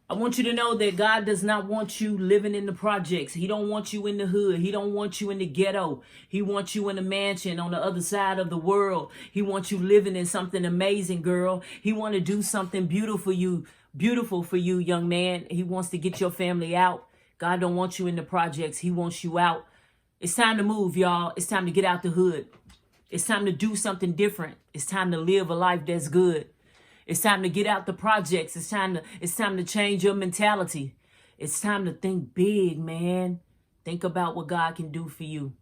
I want you to know that God does not want you living in the projects. He don't want you in the hood. He don't want you in the ghetto. He wants you in a mansion on the other side of the world. He wants you living in something amazing, girl. He want to do something beautiful for you, young man. He wants to get your family out. God don't want you in the projects. He wants you out. It's time to move, y'all. It's time to get out the hood. It's time to do something different. It's time to live a life that's good. It's time to get out the projects. It's time to change your mentality. It's time to think big, man. Think about what God can do for you.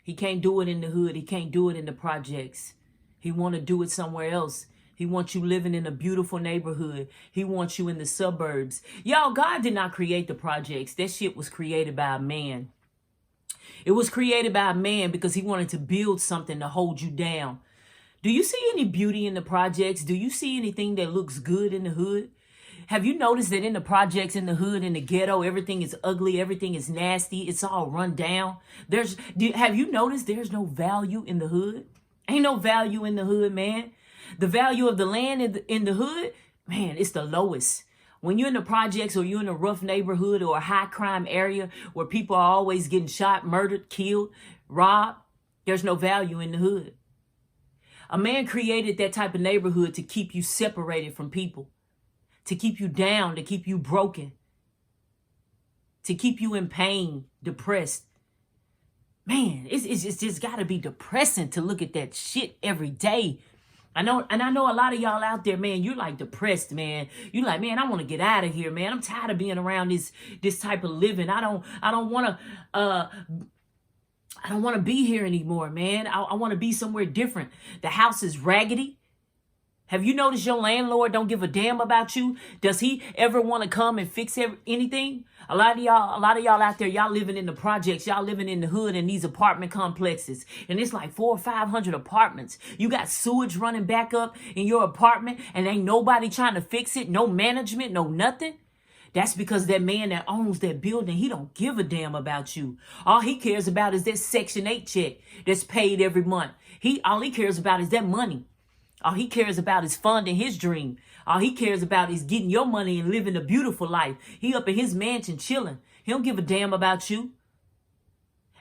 He can't do it in the hood. He can't do it in the projects. He want to do it somewhere else. He wants you living in a beautiful neighborhood. He wants you in the suburbs. Y'all, God did not create the projects. That shit was created by a man. It was created by a man because he wanted to build something to hold you down. Do you see any beauty in the projects? Do you see anything that looks good in the hood? Have you noticed that in the projects, in the hood, in the ghetto, everything is ugly, everything is nasty, it's all run down? Have you noticed there's no value in the hood? Ain't no value in the hood, man. The value of the land in the hood, man, it's the lowest. When you're in the projects or you're in a rough neighborhood or a high crime area where people are always getting shot, murdered, killed, robbed, there's no value in the hood. A man created that type of neighborhood to keep you separated from people, to keep you down, to keep you broken, to keep you in pain, depressed. Man, it's just got to be depressing to look at that shit every day. I know a lot of y'all out there, man, you're like depressed, man. You're like, man, I want to get out of here, man. I'm tired of being around this type of living. I don't want to be here anymore, man. I want to be somewhere different. The house is raggedy. Have you noticed your landlord don't give a damn about you? Does he ever want to come and fix anything? A lot of y'all out there, y'all living in the projects, y'all living in the hood in these apartment complexes. And it's like 400 or 500 apartments. You got sewage running back up in your apartment and ain't nobody trying to fix it. No management, no nothing. That's because that man that owns that building, he don't give a damn about you. All he cares about is that Section 8 check that's paid every month. All he cares about is that money. All he cares about is funding his dream. All he cares about is getting your money and living a beautiful life. He up in his mansion chilling. He don't give a damn about you.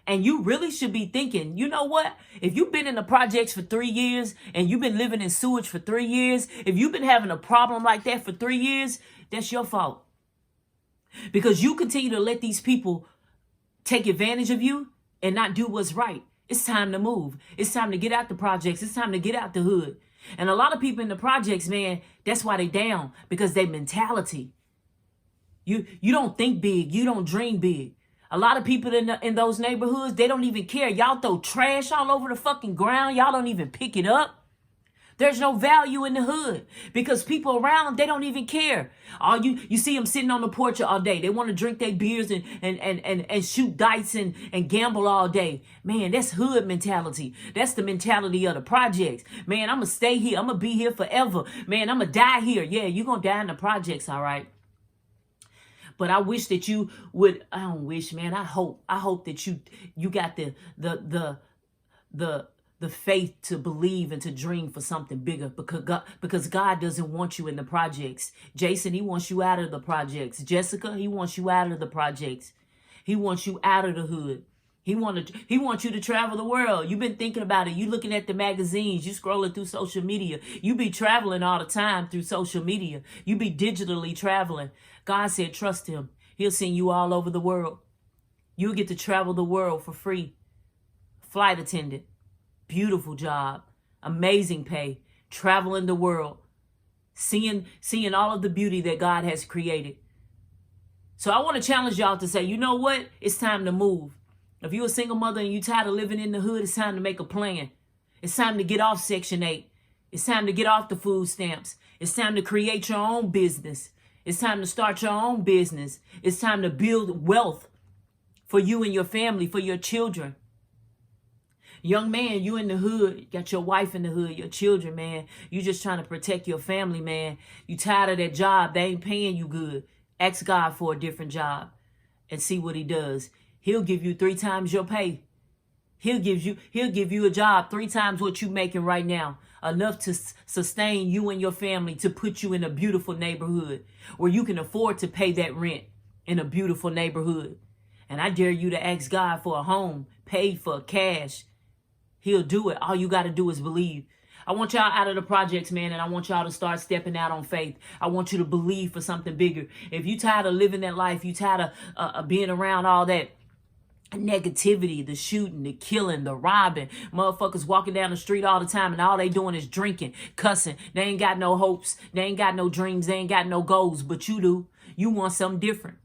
And you really should be thinking, you know what? If you've been in the projects for 3 years and you've been living in sewage for 3 years, if you've been having a problem like that for 3 years, that's your fault. Because you continue to let these people take advantage of you and not do what's right. It's time to move. It's time to get out the projects. It's time to get out the hood. And a lot of people in the projects, man, that's why they down, because they mentality. You don't think big. You don't dream big. A lot of people in those neighborhoods, they don't even care. Y'all throw trash all over the fucking ground. Y'all don't even pick it up. There's no value in the hood because people around them, they don't even care. You see them sitting on the porch all day. They want to drink their beers and shoot dice and gamble all day. Man, that's hood mentality. That's the mentality of the projects. Man, I'm going to stay here. I'm going to be here forever. Man, I'm going to die here. Yeah, you're going to die in the projects, all right? But I wish that you would, I don't wish, man, I hope that you got the faith to believe and to dream for something bigger because God doesn't want you in the projects. Jason, he wants you out of the projects. Jessica, he wants you out of the projects. He wants you out of the hood. He wants you to travel the world. You've been thinking about it. You looking at the magazines. You scrolling through social media. You be traveling all the time through social media. You be digitally traveling. God said, trust him. He'll send you all over the world. You'll get to travel the world for free. Flight attendant. Beautiful job, amazing pay, traveling the world, seeing all of the beauty that God has created. So I want to challenge y'all to say, you know what? It's time to move. If you're a single mother and you're tired of living in the hood, it's time to make a plan. It's time to get off Section 8. It's time to get off the food stamps. It's time to create your own business. It's time to start your own business. It's time to build wealth for you and your family, for your children. Young man, you in the hood, you got your wife in the hood, your children, man. You just trying to protect your family, man. You tired of that job. They ain't paying you good. Ask God for a different job and see what he does. He'll give you 3 times your pay. He'll give you a job 3 times what you making right now. enough to sustain you and your family, to put you in a beautiful neighborhood where you can afford to pay that rent in a beautiful neighborhood. And I dare you to ask God for a home paid for cash. He'll do it. All you got to do is believe. I want y'all out of the projects, man, and I want y'all to start stepping out on faith. I want you to believe for something bigger. If you tired of living that life, you tired of being around all that negativity, the shooting, the killing, the robbing, motherfuckers walking down the street all the time and all they doing is drinking, cussing. They ain't got no hopes. They ain't got no dreams. They ain't got no goals, but you do. You want something different.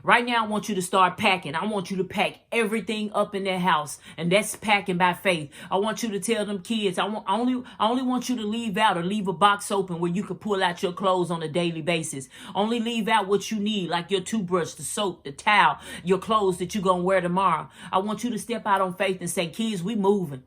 Right now, I want you to start packing. I want you to pack everything up in that house. And that's packing by faith. I want you to tell them kids, I only want you to leave out or leave a box open where you can pull out your clothes on a daily basis. Only leave out what you need, like your toothbrush, the soap, the towel, your clothes that you're going to wear tomorrow. I want you to step out on faith and say, kids, we moving.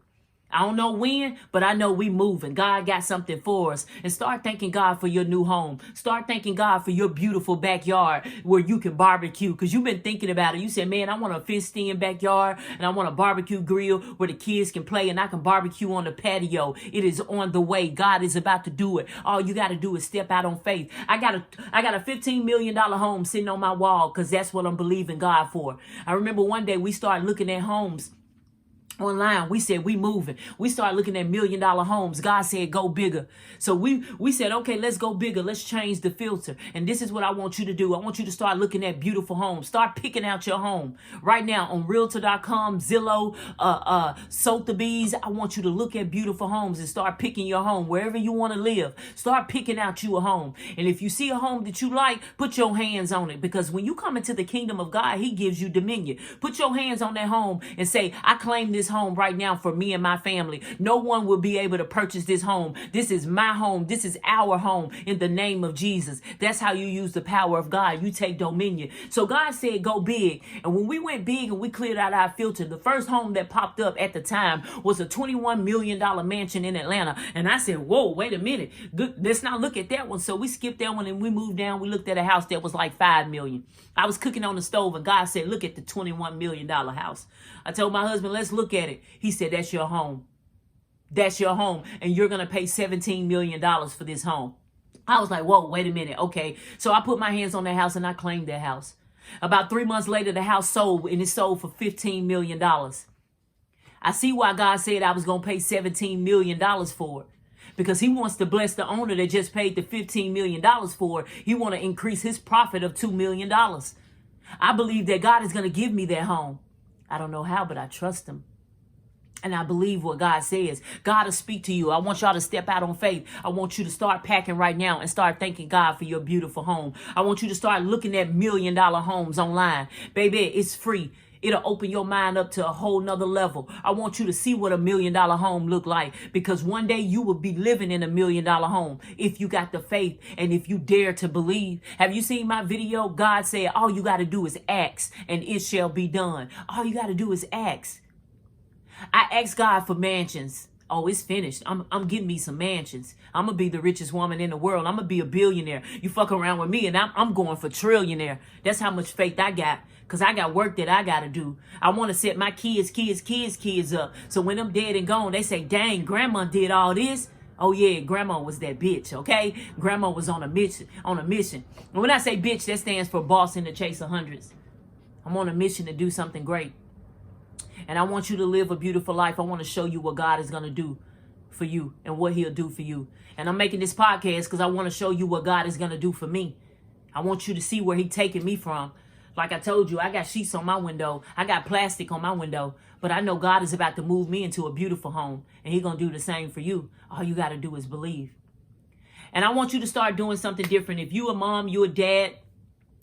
I don't know when, but I know we moving. God got something for us. And start thanking God for your new home. Start thanking God for your beautiful backyard where you can barbecue. Because you've been thinking about it. You said, man, I want a fenced-in backyard and I want a barbecue grill where the kids can play and I can barbecue on the patio. It is on the way. God is about to do it. All you got to do is step out on faith. I got a $15 million home sitting on my wall because that's what I'm believing God for. I remember one day we started looking at homes online. We said we moving. We started looking at $1 million homes. God said go bigger. So we said, okay, let's go bigger. Let's change the filter. And this is what I want you to do. I want you to start looking at beautiful homes. Start picking out your home right now on Realtor.com, Zillow, Sotheby's. I want you to look at beautiful homes and start picking your home wherever you want to live. Start picking out you a home. And if you see a home that you like, put your hands on it, because when you come into the kingdom of God, he gives you dominion. Put your hands on that home and say, I claim this home right now for me and my family. No one will be able to purchase this home. This is my home. This is our home in the name of Jesus. That's how you use the power of God. You take dominion. So God said go big. And when we went big and we cleared out our filter, the first home that popped up at the time was a $21 million mansion in Atlanta. And I said, whoa, wait a minute. Let's not look at that one. So we skipped that one and we moved down. We looked at a house that was like $5 million. I was cooking on the stove and God said, look at the $21 million house. I told my husband, let's look at it. He said, that's your home. That's your home. And you're going to pay $17 million for this home. I was like, whoa, wait a minute. Okay. So I put my hands on that house and I claimed that house. About 3 months later, the house sold and it sold for $15 million. I see why God said I was going to pay $17 million for it. Because he wants to bless the owner that just paid the $15 million for it. He want to increase his profit of $2 million. I believe that God is going to give me that home. I don't know how, but I trust him. And I believe what God says. God will speak to you. I want y'all to step out on faith. I want you to start packing right now and start thanking God for your beautiful home. I want you to start looking at $1 million homes online. Baby, it's free. It'll open your mind up to a whole nother level. I want you to see what $1 million home look like, because one day you will be living in $1 million home if you got the faith and if you dare to believe. Have you seen my video? God said, all you got to do is ask and it shall be done. All you got to do is ask. I asked God for mansions. Oh, it's finished. I'm getting me some mansions. I'm going to be the richest woman in the world. I'm going to be a billionaire. You fuck around with me and I'm going for trillionaire. That's how much faith I got. Because I got work that I got to do. I want to set my kids up. So when I'm dead and gone, they say, dang, grandma did all this. Oh, yeah, grandma was that bitch, okay? Grandma was on a mission. And when I say bitch, that stands for boss in the chase of hundreds. I'm on a mission to do something great. And I want you to live a beautiful life. I want to show you what God is going to do for you and what he'll do for you. And I'm making this podcast because I want to show you what God is going to do for me. I want you to see where he's taking me from. Like I told you, I got sheets on my window. I got plastic on my window. But I know God is about to move me into a beautiful home. And he's going to do the same for you. All you got to do is believe. And I want you to start doing something different. If you a mom, you a dad,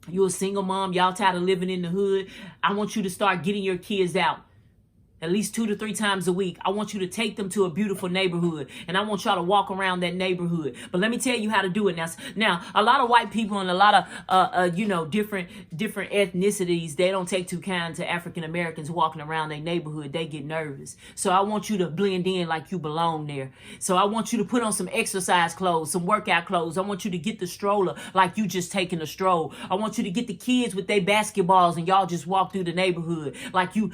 you a single mom, y'all tired of living in the hood, I want you to start getting your kids out. At least 2 to 3 times a week. I want you to take them to a beautiful neighborhood. And I want y'all to walk around that neighborhood. But let me tell you how to do it. Now, a lot of white people and a lot of, different ethnicities, they don't take too kind to African Americans walking around their neighborhood. They get nervous. So I want you to blend in like you belong there. So I want you to put on some exercise clothes, some workout clothes. I want you to get the stroller like you just taking a stroll. I want you to get the kids with their basketballs and y'all just walk through the neighborhood like you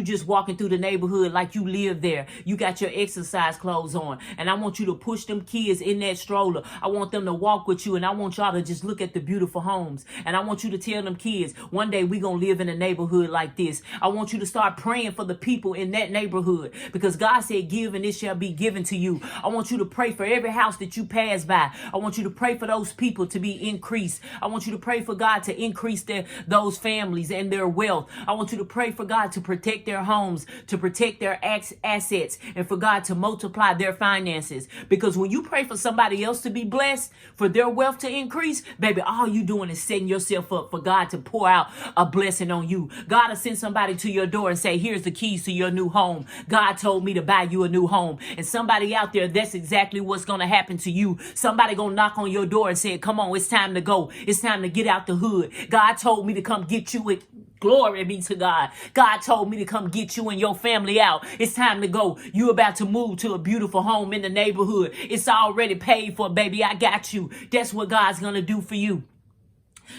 just walking through through the neighborhood like you live there. You got your exercise clothes on. And I want you to push them kids in that stroller. I want them to walk with you. And I want y'all to just look at the beautiful homes. And I want you to tell them kids, one day we going to live in a neighborhood like this. I want you to start praying for the people in that neighborhood, because God said, give and it shall be given to you. I want you to pray for every house that you pass by. I want you to pray for those people to be increased. I want you to pray for God to increase those families and their wealth. I want you to pray for God to protect their homes, to protect their assets, and for God to multiply their finances. Because when you pray for somebody else to be blessed, for their wealth to increase, baby, all you doing is setting yourself up for God to pour out a blessing on you. God will send somebody to your door and say, here's the keys to your new home. God told me to buy you a new home. And somebody out there, that's exactly what's going to happen to you. Somebody going to knock on your door and say, come on, it's time to go. It's time to get out the hood. God told me to come get you with glory be to God. God told me to come get you and your family out. It's time to go. You about to move to a beautiful home in the neighborhood. It's already paid for, baby. I got you. That's what God's going to do for you.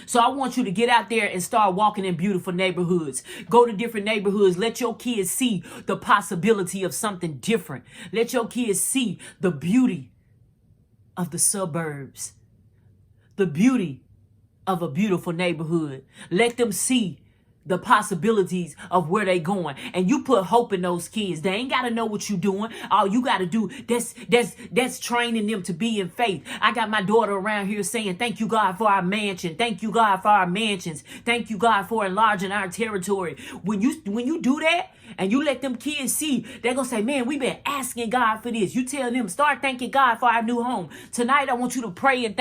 So I want you to get out there and start walking in beautiful neighborhoods. Go to different neighborhoods. Let your kids see the possibility of something different. Let your kids see the beauty of the suburbs, the beauty of a beautiful neighborhood. Let them see the possibilities of where they going. And you put hope in those kids. They ain't got to know what you doing. All you got to do, that's training them to be in faith. I got my daughter around here saying, thank you, God, for our mansion. Thank you, God, for our mansions. Thank you, God, for enlarging our territory. When you do that and you let them kids see, they're going to say, man, we've been asking God for this. You tell them, start thanking God for our new home. Tonight, I want you to pray and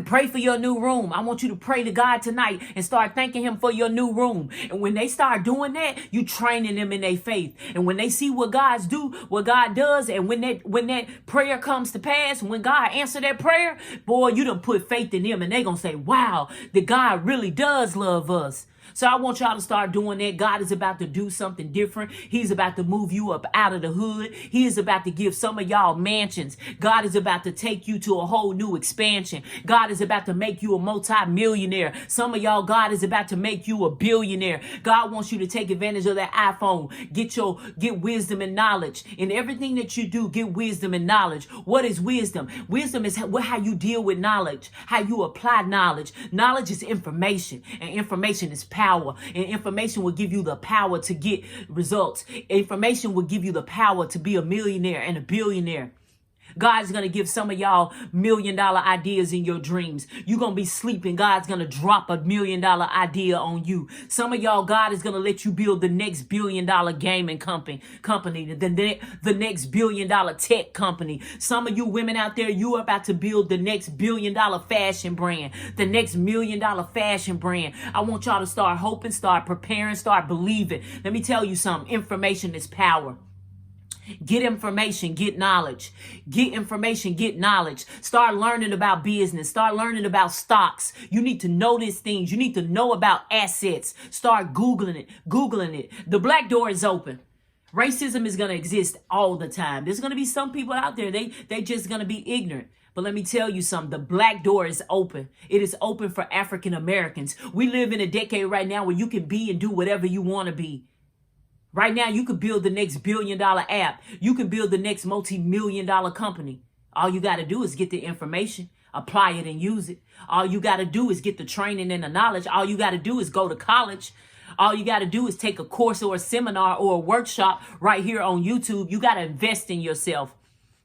pray for your new room. I want you to pray to God tonight and start thanking him for your new room. And when they start doing that, you training them in their faith. And when they see what God does, and when that prayer comes to pass, when God answer that prayer, boy, you done put faith in them, and they gonna say, wow, that God really does love us. So I want y'all to start doing that. God is about to do something different. He's about to move you up out of the hood. He is about to give some of y'all mansions. God is about to take you to a whole new expansion. God is about to make you a multi-millionaire. Some of y'all, God is about to make you a billionaire. God wants you to take advantage of that iPhone. Get wisdom and knowledge. In everything that you do, get wisdom and knowledge. What is wisdom? Wisdom is how you deal with knowledge, how you apply knowledge. Knowledge is information, and information is power. And information will give you the power to get results. Information will give you the power to be a millionaire and a billionaire. God's going to give some of y'all $1 million ideas in your dreams. You're going to be sleeping. God's going to drop $1 million idea on you. Some of y'all, God is going to let you build the next $1 billion gaming company, the next $1 billion tech company. Some of you women out there, you are about to build the next $1 billion fashion brand, the next $1 million fashion brand. I want y'all to start hoping, start preparing, start believing. Let me tell you something. Information is power. Get information, get knowledge. Get information, get knowledge. Start learning about business. Start learning about stocks. You need to know these things. You need to know about assets. Start Googling it. The black door is open. Racism is going to exist all the time. There's going to be some people out there, they just going to be ignorant. But let me tell you something. The black door is open. It is open for African Americans. We live in a decade right now where you can be and do whatever you want to be. Right now, you could build the next $1 billion app. You can build the next multi-million-dollar company. All you got to do is get the information, apply it, and use it. All you got to do is get the training and the knowledge. All you got to do is go to college. All you got to do is take a course or a seminar or a workshop right here on YouTube. You got to invest in yourself.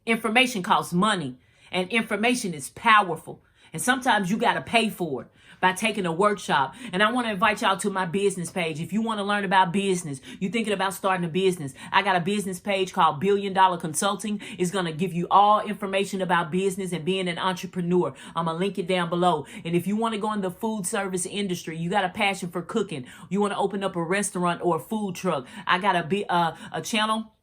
Information costs money, and information is powerful. And sometimes you got to pay for it by taking a workshop. And I want to invite y'all to my business page. If you want to learn about business, you're thinking about starting a business, I got a business page called $1 Billion Consulting. It's going to give you all information about business and being an entrepreneur. I'm going to link it down below. And if you want to go in the food service industry, you got a passion for cooking, you want to open up a restaurant or a food truck, I got a channel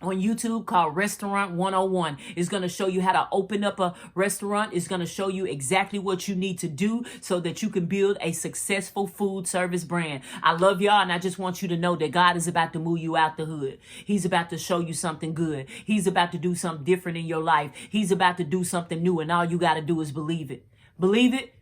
on YouTube called Restaurant 101. It's going to show you how to open up a restaurant. It's going to show you exactly what you need to do so that you can build a successful food service brand. I love y'all, and I just want you to know that God is about to move you out the hood. He's about to show you something good. He's about to do something different in your life. He's about to do something new, and all you got to do is believe it. Believe it,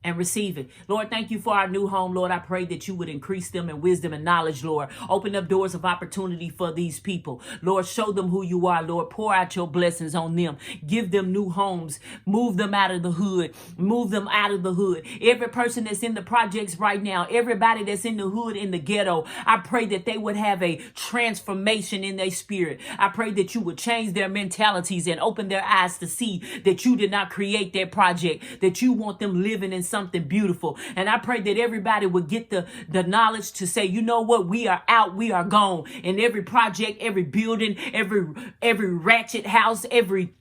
and receive it. Lord, thank you for our new home. Lord, I pray that you would increase them in wisdom and knowledge, Lord. Open up doors of opportunity for these people. Lord, show them who you are, Lord. Pour out your blessings on them. Give them new homes. Move them out of the hood. Move them out of the hood. Every person that's in the projects right now, everybody that's in the hood, in the ghetto, I pray that they would have a transformation in their spirit. I pray that you would change their mentalities and open their eyes to see that you did not create their project, that you want them living in something beautiful. And I pray that everybody would get the knowledge to say, you know what, we are out, we are gone. And every project, every building, every ratchet house, every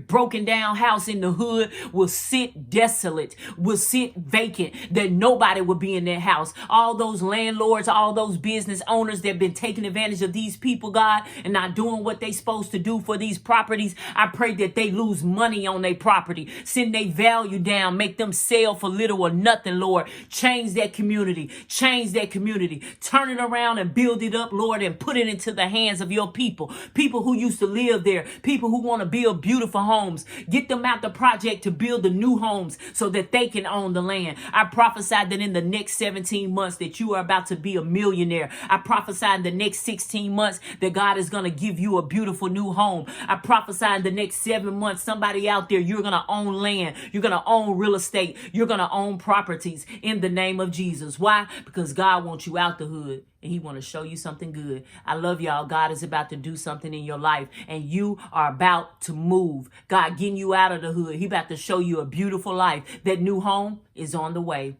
broken down house in the hood will sit desolate, will sit vacant, that nobody will be in their house. All those landlords, all those business owners that have been taking advantage of these people, God, and not doing what they supposed to do for these properties, I pray that they lose money on their property, send their value down, make them sell for little or nothing, Lord. Change that community, turn it around and build it up, Lord, and put it into the hands of your people who used to live there, people who want to build beautiful homes. Get them out the project to build the new homes so that they can own the land. I prophesied that in the next 17 months that you are about to be a millionaire. I prophesied in the next 16 months that God is going to give you a beautiful new home. I prophesied in the next 7 months, somebody out there, you're going to own land. You're going to own real estate. You're going to own properties in the name of Jesus. Why? Because God wants you out the hood. And he want to show you something good. I love y'all. God is about to do something in your life. And you are about to move. God getting you out of the hood. He about to show you a beautiful life. That new home is on the way.